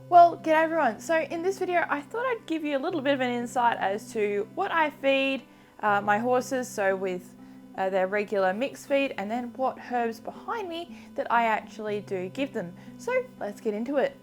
Well, g'day everyone. So in this video, I thought I'd give you a little bit of an insight as to what I feed my horses, so with their regular mixed feed, and then what herbs behind me that I actually do give them. So let's get into it.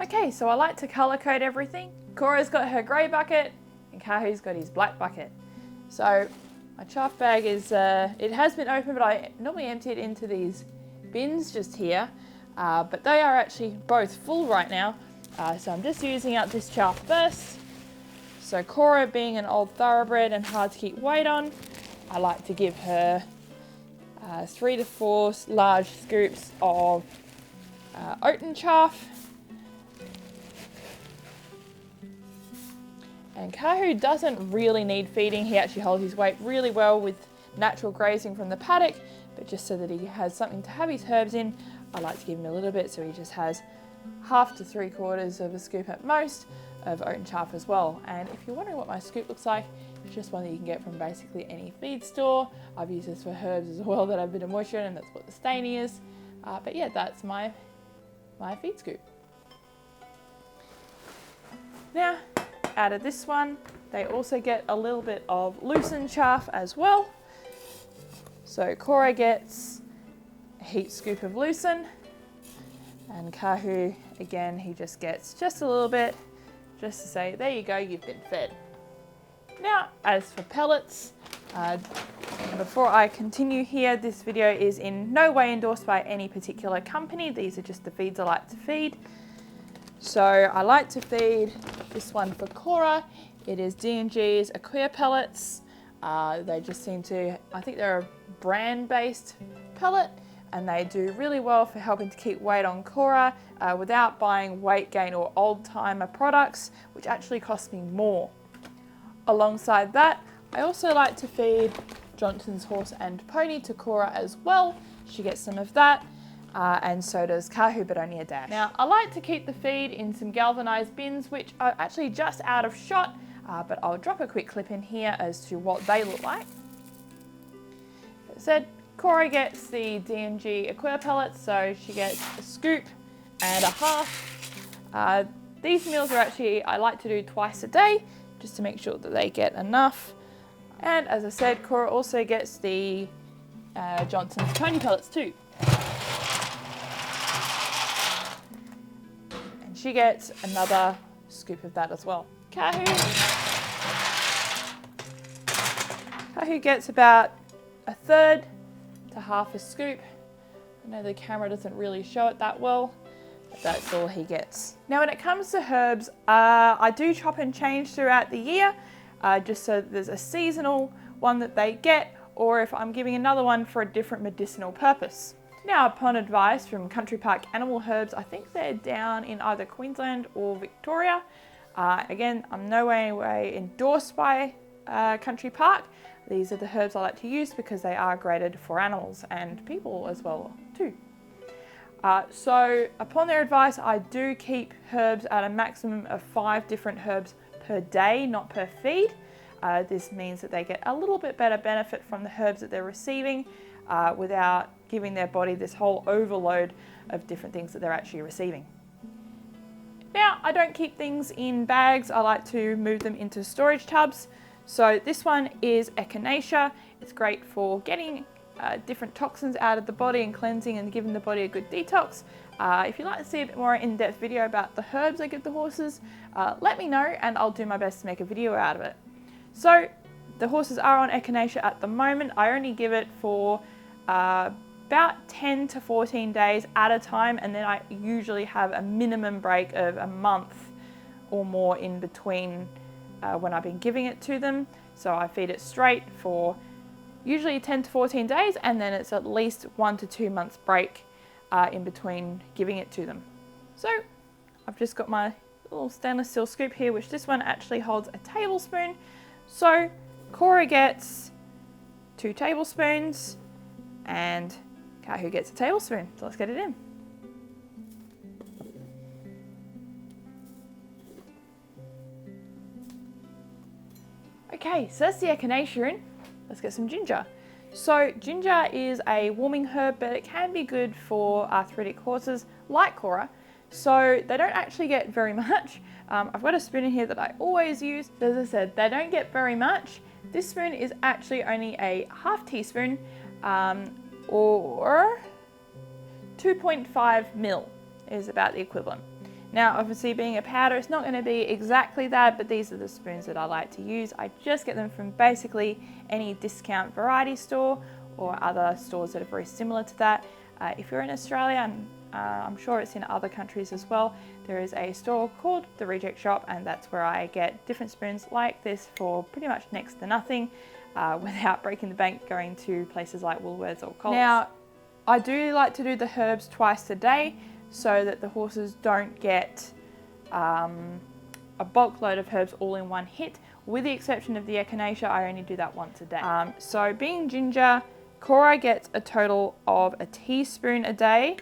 Okay, so I like to colour code everything. Cora's got her grey bucket and Kahu's got his black bucket. So my chaff bag is, it has been open, but I normally empty it into these bins just here. But they are actually both full right now. So I'm just using up this chaff first. So Cora, being an old thoroughbred and hard to keep weight on, I like to give her 3 to 4 large scoops of oaten chaff. And Kahu doesn't really need feeding. He actually holds his weight really well with natural grazing from the paddock, but just so that he has something to have his herbs in, I like to give him a little bit, so he just has 1/2 to 3/4 of a scoop at most of oaten chaff as well. And if you're wondering what my scoop looks like, it's just one that you can get from basically any feed store. I've used this for herbs as well that have a bit of moisture in, and that's what the staining is. But yeah, that's my feed scoop. Now, out of this one, they also get a little bit of loosened chaff as well. So Cora gets a heaped scoop of loosen, and Kahu, again, he just gets just a little bit, just to say, there you go, you've been fed. Now, as for pellets, before I continue here, this video is in no way endorsed by any particular company. These are just the feeds I like to feed. So I like to feed this one for Cora. It is D&G's Aqua pellets. They just seem to, I think they're a brand-based pellet, and they do really well for helping to keep weight on Cora without buying weight gain or old-timer products, which actually cost me more. Alongside that, I also like to feed Johnson's Horse and Pony to Cora as well. She gets some of that. And so does Kahu, but only a dash. Now, I like to keep the feed in some galvanized bins, which are actually just out of shot, but I'll drop a quick clip in here as to what they look like. As I said, Cora gets the D&G Aqua pellets, so she gets a scoop and a half. These meals are actually, I like to do twice a day, just to make sure that they get enough. And as I said, Cora also gets the Johnson's Pony pellets too. She gets another scoop of that as well. Kahu gets about 1/3 to 1/2 a scoop. I know the camera doesn't really show it that well, but that's all he gets. Now when it comes to herbs, I do chop and change throughout the year, just so that there's a seasonal one that they get, or if I'm giving another one for a different medicinal purpose. Now, upon advice from Country Park Animal Herbs, I think they're down in either Queensland or Victoria. Again, I'm no way endorsed by Country Park. These are the herbs I like to use because they are graded for animals and people as well too. So upon their advice, I do keep herbs at a maximum of 5 different herbs per day, not per feed. This means that they get a little bit better benefit from the herbs that they're receiving without giving their body this whole overload of different things that they're actually receiving. Now, I don't keep things in bags. I like to move them into storage tubs. So this one is Echinacea. It's great for getting different toxins out of the body and cleansing and giving the body a good detox. If you'd like to see a bit more in-depth video about the herbs I give the horses, let me know and I'll do my best to make a video out of it. So the horses are on Echinacea at the moment. I only give it for about 10 to 14 days at a time, and then I usually have a minimum break of a month or more in between when I've been giving it to them. So I feed it straight for usually 10 to 14 days, and then it's at least 1 to 2 months break in between giving it to them. So I've just got my little stainless steel scoop here, which this one actually holds a tablespoon. So Cora gets 2 tablespoons and Kahu gets a tablespoon. So let's get it in. Okay, so that's the echinacea in. Let's get some ginger. So ginger is a warming herb, but it can be good for arthritic horses like Cora. So they don't actually get very much. I've got a spoon in here that I always use. As I said, they don't get very much. This spoon is actually only a half teaspoon or 2.5 mil is about the equivalent. Now, obviously being a powder, it's not going to be exactly that, but these are the spoons that I like to use. I just get them from basically any discount variety store or other stores that are very similar to that. If you're in Australia, and I'm sure it's in other countries as well, there is a store called The Reject Shop, and that's where I get different spoons like this for pretty much next to nothing without breaking the bank going to places like Woolworths or Coles. Now, I do like to do the herbs twice a day, so that the horses don't get a bulk load of herbs all in one hit. With the exception of the echinacea, I only do that once a day. So being ginger, Cora gets a total of a teaspoon a day.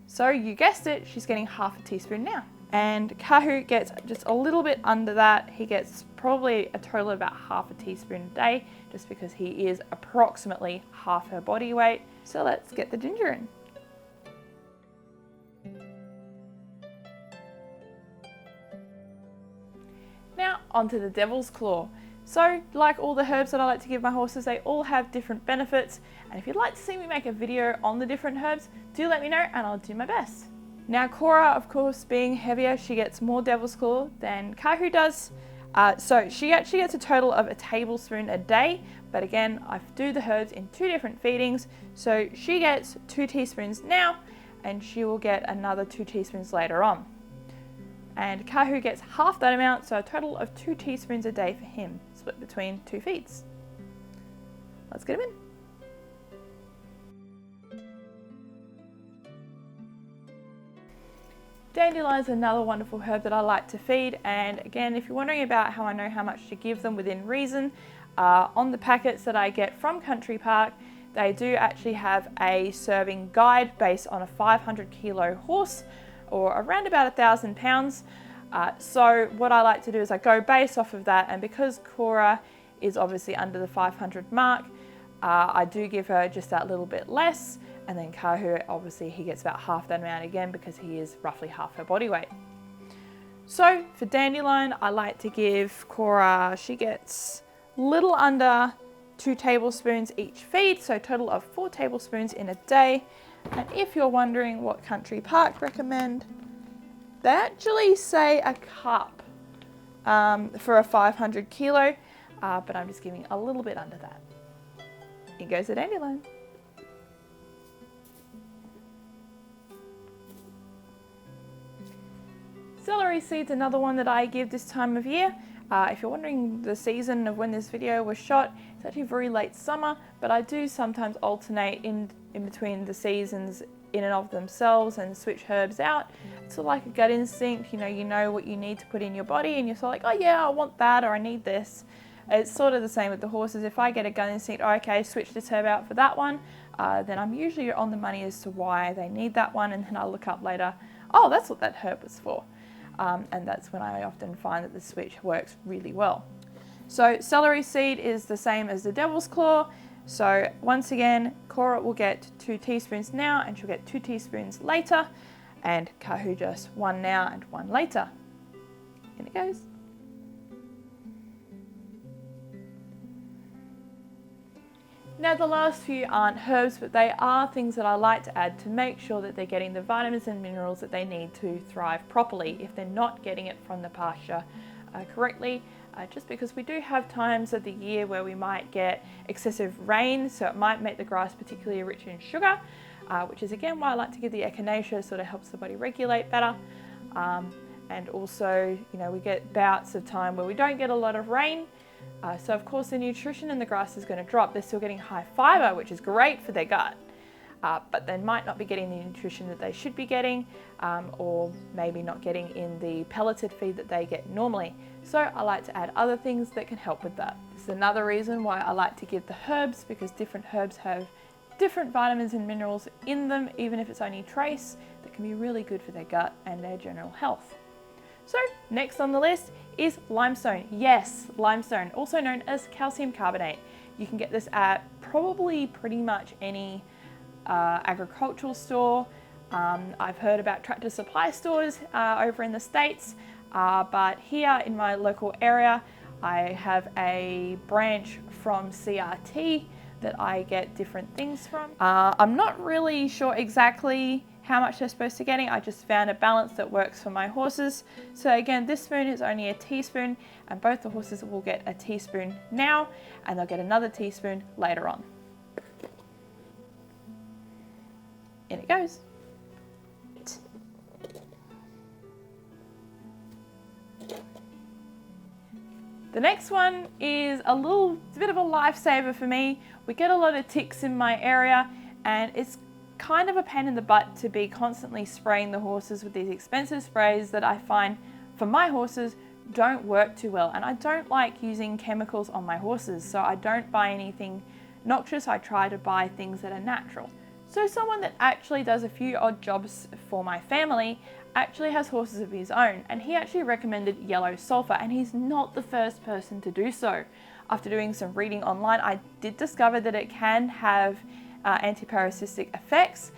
So you guessed it, she's getting half a teaspoon now. And Kahu gets just a little bit under that. He gets probably a total of about half a teaspoon a day, just because he is approximately half her body weight. So let's get the ginger in. Now onto the devil's claw. So like all the herbs that I like to give my horses, they all have different benefits. And if you'd like to see me make a video on the different herbs, do let me know and I'll do my best. Now Cora, of course, being heavier, she gets more devil's claw than Kahu does. So she actually gets a total of a tablespoon a day. But again, I do the herbs in 2 different feedings. So she gets 2 teaspoons now and she will get another 2 teaspoons later on. And Kahu gets half that amount, so a total of 2 teaspoons a day for him, split between 2 feeds. Let's get him in. Dandelion is another wonderful herb that I like to feed, and again, if you're wondering about how I know how much to give them within reason, on the packets that I get from Country Park, they do actually have a serving guide based on a 500 kilo horse, or around about 1,000 pounds. So what I like to do is I go based off of that, and because Cora is obviously under the 500 mark, I do give her just that little bit less, and then Kahu, obviously he gets about half that amount again because he is roughly half her body weight. So for Dandelion, I like to give Cora, she gets little under 2 tablespoons each feed, so a total of 4 tablespoons in a day. And if you're wondering what Country Park recommend, they actually say a cup for a 500 kilo, but I'm just giving a little bit under that. Here goes the dandelion. Celery seeds, another one that I give this time of year. If you're wondering the season of when this video was shot, it's actually very late summer, but I do sometimes alternate in between the seasons in and of themselves and switch herbs out. It's sort of like a gut instinct, you know what you need to put in your body and you're sort of like, oh yeah, I want that, or I need this. It's sort of the same with the horses. If I get a gut instinct, oh, okay, switch this herb out for that one, then I'm usually on the money as to why they need that one, and then I'll look up later, oh, that's what that herb was for. And that's when I often find that the switch works really well. So celery seed is the same as the devil's claw. So once again, Cora will get 2 teaspoons now and she'll get 2 teaspoons later, and Kahu just 1 now and 1 later. In it goes. Now the last few aren't herbs, but they are things that I like to add to make sure that they're getting the vitamins and minerals that they need to thrive properly if they're not getting it from the pasture correctly. Just because we do have times of the year where we might get excessive rain, so it might make the grass particularly rich in sugar, which is again why I like to give the echinacea, sort of helps the body regulate better. And also, we get bouts of time where we don't get a lot of rain. So of course the nutrition in the grass is going to drop. They're still getting high fiber, which is great for their gut. but they might not be getting the nutrition that they should be getting, or maybe not getting in the pelleted feed that they get normally. So I like to add other things that can help with that. This is another reason why I like to give the herbs, because different herbs have different vitamins and minerals in them, even if it's only trace, that can be really good for their gut and their general health. So next on the list is limestone. Yes, limestone, also known as calcium carbonate. You can get this at probably pretty much any agricultural store. I've heard about Tractor Supply stores over in the States, but here in my local area, I have a branch from CRT that I get different things from. I'm not really sure exactly how much they're supposed to be getting. I just found a balance that works for my horses. So again, this spoon is only a teaspoon, and both the horses will get a teaspoon now, and they'll get another teaspoon later on. In it goes. The next one is a bit of a lifesaver for me. We get a lot of ticks in my area, and it's kind of a pain in the butt to be constantly spraying the horses with these expensive sprays that I find for my horses don't work too well. And I don't like using chemicals on my horses, so I don't buy anything noxious. I try to buy things that are natural. So someone that actually does a few odd jobs for my family actually has horses of his own, and he actually recommended yellow sulfur, and he's not the first person to do so. After doing some reading online, I did discover that it can have antiparasitic effects,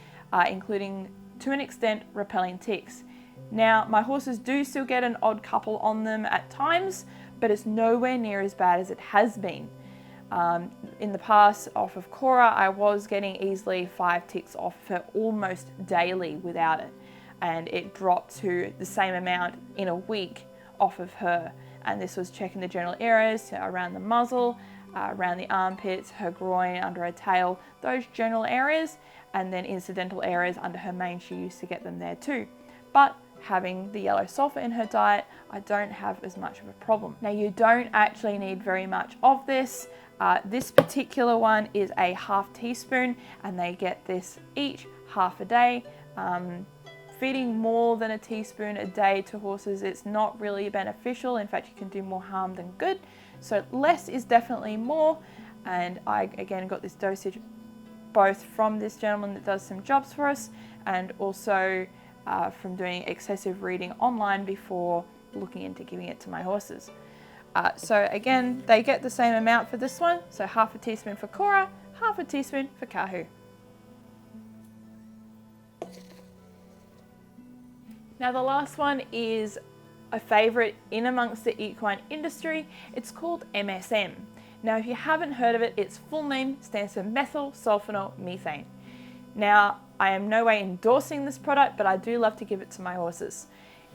including, to an extent, repelling ticks. Now, my horses do still get an odd couple on them at times, but it's nowhere near as bad as it has been. In the past, off of Cora, I was getting easily 5 ticks off her almost daily without it, and it dropped to the same amount in a week off of her. And this was checking the general areas, around the muzzle, around the armpits, her groin, under her tail, those general areas, and then incidental areas under her mane. She used to get them there too. But having the yellow sulfur in her diet, I don't have as much of a problem. Now, you don't actually need very much of this. This particular one is a half teaspoon, and they get this each half a day. Feeding more than a teaspoon a day to horses, it's not really beneficial. In fact, you can do more harm than good. So less is definitely more. And I, again, got this dosage both from this gentleman that does some jobs for us, and also from doing excessive reading online before looking into giving it to my horses. So again, they get the same amount for this one. So half a teaspoon for Cora, half a teaspoon for Kahu. Now the last one is a favourite in amongst the equine industry. It's called MSM. Now if you haven't heard of it, its full name stands for methyl sulfonal methane. Now I am no way endorsing this product, but I do love to give it to my horses.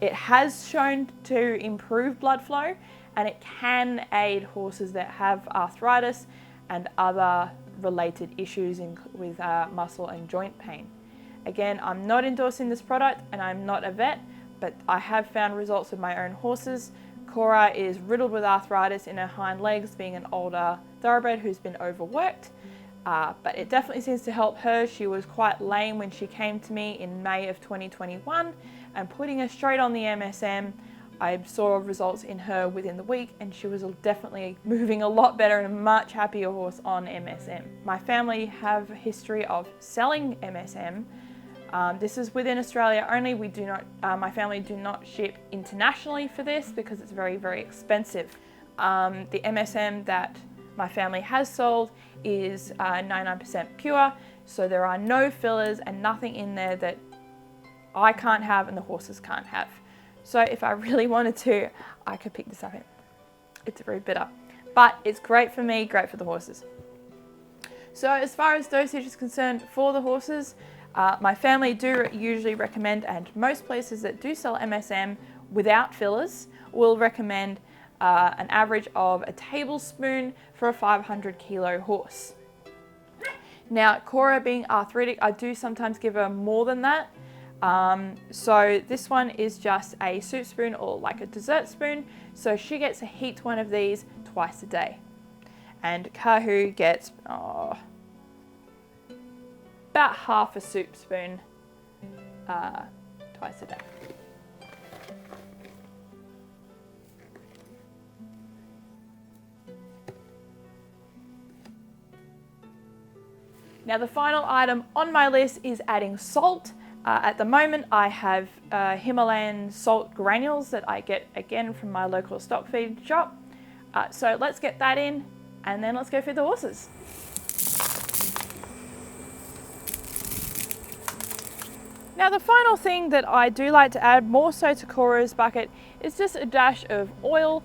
It has shown to improve blood flow, and it can aid horses that have arthritis and other related issues with muscle and joint pain. Again, I'm not endorsing this product, and I'm not a vet, but I have found results with my own horses. Cora is riddled with arthritis in her hind legs, being an older thoroughbred who's been overworked, but it definitely seems to help her. She was quite lame when she came to me in May of 2021, and putting her straight on the MSM, I saw results in her within the week, and she was definitely moving a lot better and a much happier horse on MSM. My family have a history of selling MSM. This is within Australia only. We do not, my family do not ship internationally for this because it's very, very expensive. The MSM that my family has sold is 99% pure, so there are no fillers and nothing in there that I can't have and the horses can't have. So if I really wanted to, I could pick this up in. It's very bitter, but it's great for me, great for the horses. So as far as dosage is concerned for the horses, my family do usually recommend, and most places that do sell MSM without fillers will recommend an average of a tablespoon for a 500 kilo horse. Now, Cora being arthritic, I do sometimes give her more than that. So this one is just a soup spoon or like a dessert spoon. So she gets to heat one of these twice a day. And Kahu gets about about half a soup spoon twice a day. Now the final item on my list is adding salt. At the moment I have Himalayan salt granules that I get again from my local stock feed shop. So let's get that in and then let's go feed the horses. Now the final thing that I do like to add more so to Cora's bucket is just a dash of oil.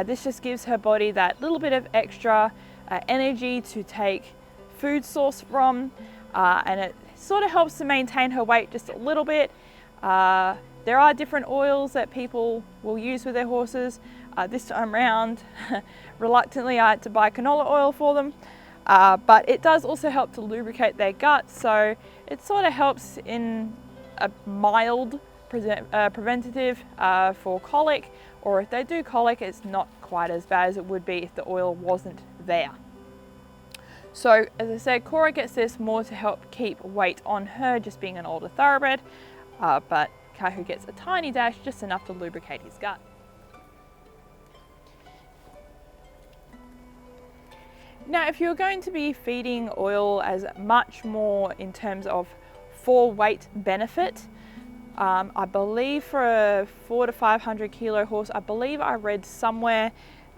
This just gives her body that little bit of extra energy to take food source from, and it sort of helps to maintain her weight just a little bit. There are different oils that people will use with their horses. This time around, reluctantly I had to buy canola oil for them, but it does also help to lubricate their gut, so it sort of helps in a mild preventative for colic, or if they do colic, it's not quite as bad as it would be if the oil wasn't there. So as I said, Cora gets this more to help keep weight on her, just being an older thoroughbred, but Kahu gets a tiny dash, just enough to lubricate his gut. Now if you're going to be feeding oil as much more in terms of for weight benefit, I believe for a 400 to 500 kilo horse, I believe I read somewhere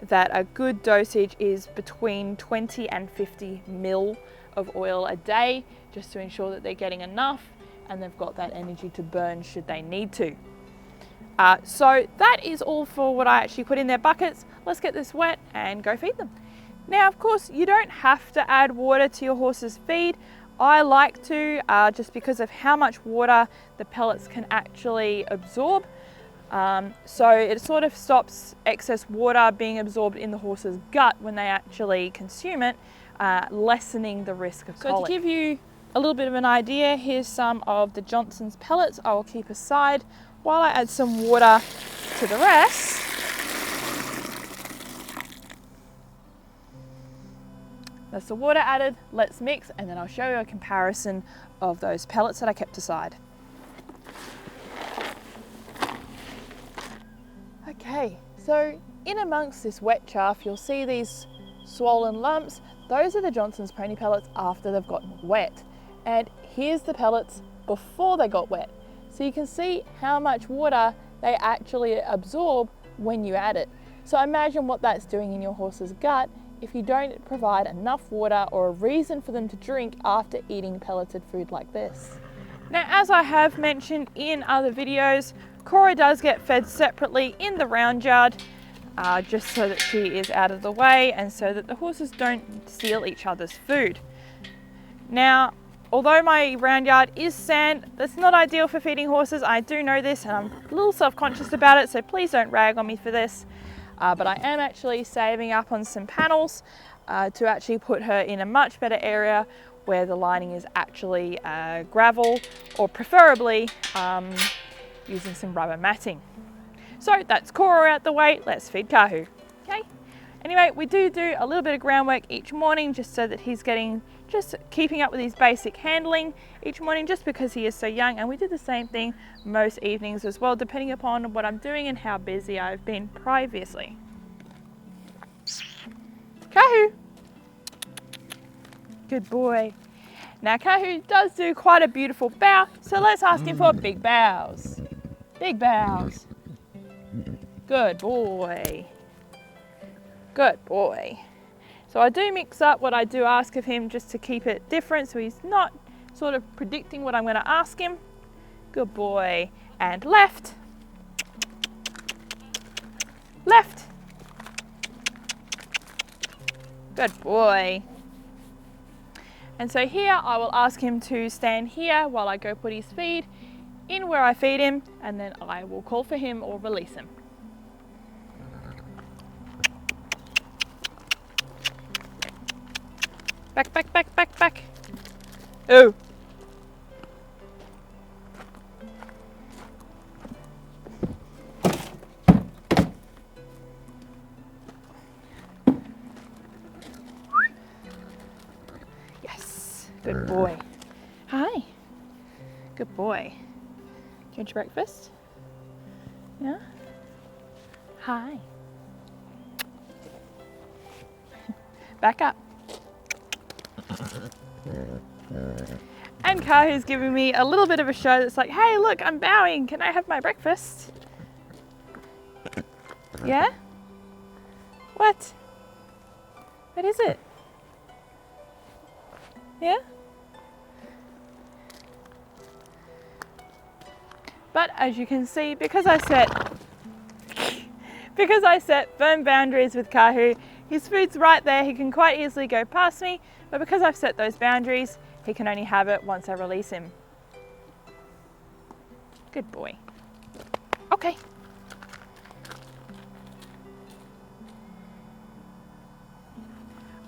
that a good dosage is between 20 and 50 mil of oil a day, just to ensure that they're getting enough and they've got that energy to burn should they need to. So that is all for what I actually put in their buckets. Let's get this wet and go feed them. Now of course you don't have to add water to your horse's feed. I like to, just because of how much water the pellets can actually absorb. So it sort of stops excess water being absorbed in the horse's gut when they actually consume it, lessening the risk of colic. So to give you a little bit of an idea, here's some of the Johnson's pellets I will keep aside while I add some water to the rest. That's the water added, let's mix, and then I'll show you a comparison of those pellets that I kept aside. Okay, so in amongst this wet chaff, you'll see these swollen lumps. Those are the Johnson's pony pellets after they've gotten wet. And here's the pellets before they got wet. So you can see how much water they actually absorb when you add it. So imagine what that's doing in your horse's gut if you don't provide enough water or a reason for them to drink after eating pelleted food like this. Now, as I have mentioned in other videos, Cora does get fed separately in the round yard, just so that she is out of the way and so that the horses don't steal each other's food. Now, although my round yard is sand, that's not ideal for feeding horses. I do know this and I'm a little self-conscious about it, so please don't rag on me for this. But I am actually saving up on some panels to actually put her in a much better area where the lining is actually gravel, or preferably using some rubber matting. So that's Cora out the way, let's feed Kahu. Okay. Anyway, we do a little bit of groundwork each morning just so that he's just keeping up with his basic handling each morning, just because he is so young, and we do the same thing most evenings as well, depending upon what I'm doing and how busy I've been previously. Kahu! Good boy. Now Kahu does do quite a beautiful bow, so let's ask him for big bows. Big bows. Good boy. Good boy. So I do mix up what I do ask of him just to keep it different, so he's not sort of predicting what I'm going to ask him. Good boy. And left. Left. Good boy. And so here I will ask him to stand here while I go put his feed in where I feed him, and then I will call for him or release him. Back, back, back, back, back. Oh. Yes, good boy. Hi. Good boy. Do you want your breakfast? Yeah? Hi. Back up. And Kahu's giving me a little bit of a show that's like, hey, look, I'm bowing. Can I have my breakfast? Yeah? What? What is it? Yeah? But as you can see, because I set firm boundaries with Kahu, his food's right there. He can quite easily go past me, but because I've set those boundaries, he can only have it once I release him. Good boy. Okay.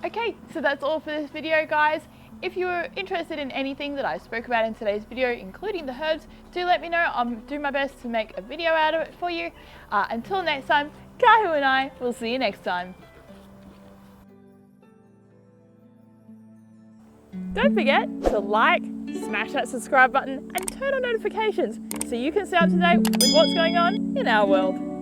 Okay, so that's all for this video, guys. If you were interested in anything that I spoke about in today's video, including the herbs, do let me know. I'll do my best to make a video out of it for you. Until next time, Kahu and I will see you next time. Don't forget to like, smash that subscribe button and turn on notifications so you can stay up to date with what's going on in our world.